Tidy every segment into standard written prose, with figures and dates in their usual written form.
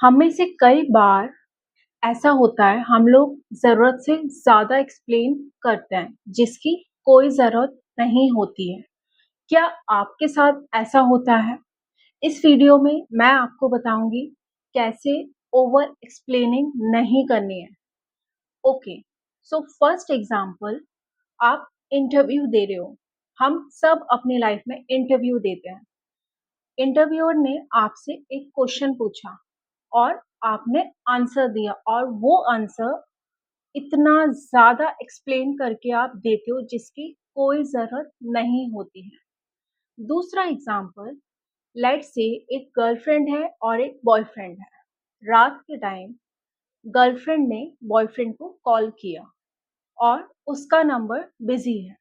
हम में से कई बार ऐसा होता है हम लोग ज़रूरत से ज़्यादा एक्सप्लेन करते हैं जिसकी कोई ज़रूरत नहीं होती है। क्या आपके साथ ऐसा होता है? इस वीडियो में मैं आपको बताऊंगी कैसे ओवर एक्सप्लेनिंग नहीं करनी है। ओके, सो फर्स्ट एग्जांपल, आप इंटरव्यू दे रहे हो। हम सब अपनी लाइफ में इंटरव्यू देते हैं। इंटरव्यूअर ने आपसे एक क्वेश्चन पूछा और आपने आंसर दिया और वो आंसर इतना ज़्यादा एक्सप्लेन करके आप देते हो जिसकी कोई ज़रूरत नहीं होती है। दूसरा एग्जांपल, लेट्स से एक गर्लफ्रेंड है और एक बॉयफ्रेंड है। रात के टाइम गर्लफ्रेंड ने बॉयफ्रेंड को कॉल किया और उसका नंबर बिजी है।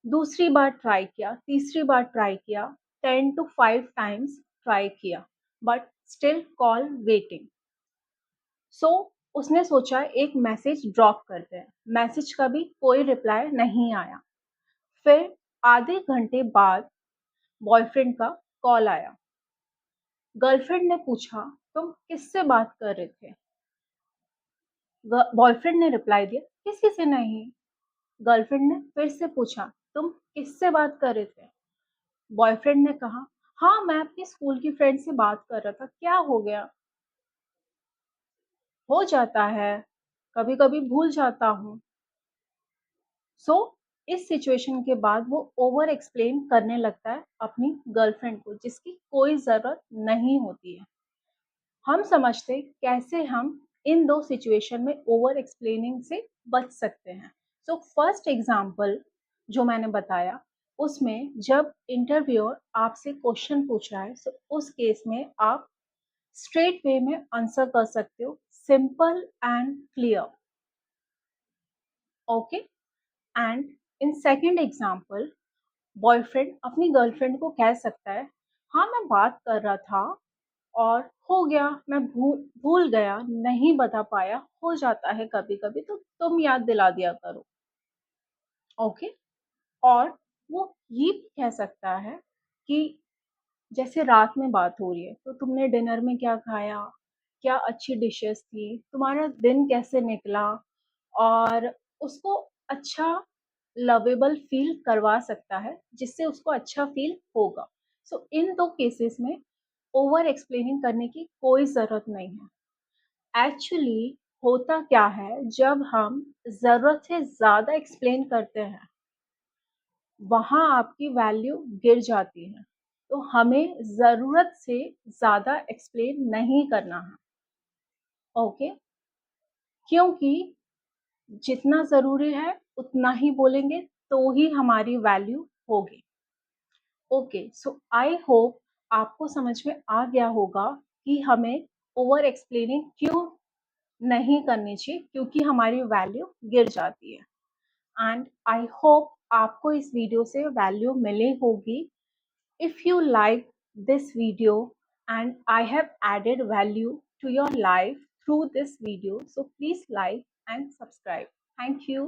दूसरी बार ट्राई किया, तीसरी बार ट्राई किया, 10 to 5 टाइम्स ट्राई किया, बट स्टिल कॉल वेटिंग। सो उसने सोचा एक मैसेज ड्रॉप करते हैं। मैसेज का भी कोई रिप्लाई नहीं आया। फिर आधे घंटे बाद बॉयफ्रेंड का कॉल आया। गर्लफ्रेंड ने पूछा, तुम किससे बात कर रहे थे? बॉयफ्रेंड ने रिप्लाई दिया, किसी से नहीं। गर्लफ्रेंड ने फिर से पूछा, तुम किससे बात कर रहे थे? बॉयफ्रेंड ने कहा, हाँ, मैं अपनी स्कूल की फ्रेंड से बात कर रहा था। क्या हो गया? हो जाता है, कभी कभी भूल जाता हूँ। सो इस सिचुएशन के बाद वो ओवर एक्सप्लेन करने लगता है अपनी गर्लफ्रेंड को जिसकी कोई ज़रूरत नहीं होती है। हम समझते कैसे हम इन दो सिचुएशन में ओवर एक्सप्लेनिंग से बच सकते हैं। सो फर्स्ट एग्जांपल जो मैंने बताया, उसमें जब इंटरव्यूअर आपसे क्वेश्चन पूछ रहा है, सो उस केस में आप स्ट्रेट वे में आंसर कर सकते हो, simple and clear. Okay, and in second example, boyfriend अपनी गर्लफ्रेंड को कह सकता है, हाँ, मैं बात कर रहा था और हो गया, मैं भूल भूल गया, नहीं बता पाया, हो जाता है कभी कभी, तो तुम याद दिला दिया करो। ओके, और वो ये भी कह सकता है कि जैसे रात में बात हो रही है, तो तुमने डिनर में क्या खाया, क्या अच्छी डिशेस थी, तुम्हारा दिन कैसे निकला, और उसको अच्छा लवेबल फील करवा सकता है जिससे उसको अच्छा फील होगा। सो इन दो केसेस में ओवर एक्सप्लेनिंग करने की कोई ज़रूरत नहीं है। एक्चुअली होता क्या है, जब हम ज़रूरत से ज़्यादा एक्सप्लेन करते हैं वहाँ आपकी वैल्यू गिर जाती है। तो हमें ज़रूरत से ज़्यादा एक्सप्लेन नहीं करना है। ओके, क्योंकि जितना ज़रूरी है उतना ही बोलेंगे तो ही हमारी वैल्यू होगी। ओके, सो आई होप आपको समझ में आ गया होगा कि हमें ओवर एक्सप्लेनिंग क्यों नहीं करनी चाहिए, क्योंकि हमारी वैल्यू गिर जाती है। एंड आई होप आपको इस वीडियो से वैल्यू मिली होगी। If you like this video and I have added value to your life through this video, so please like and subscribe. Thank you.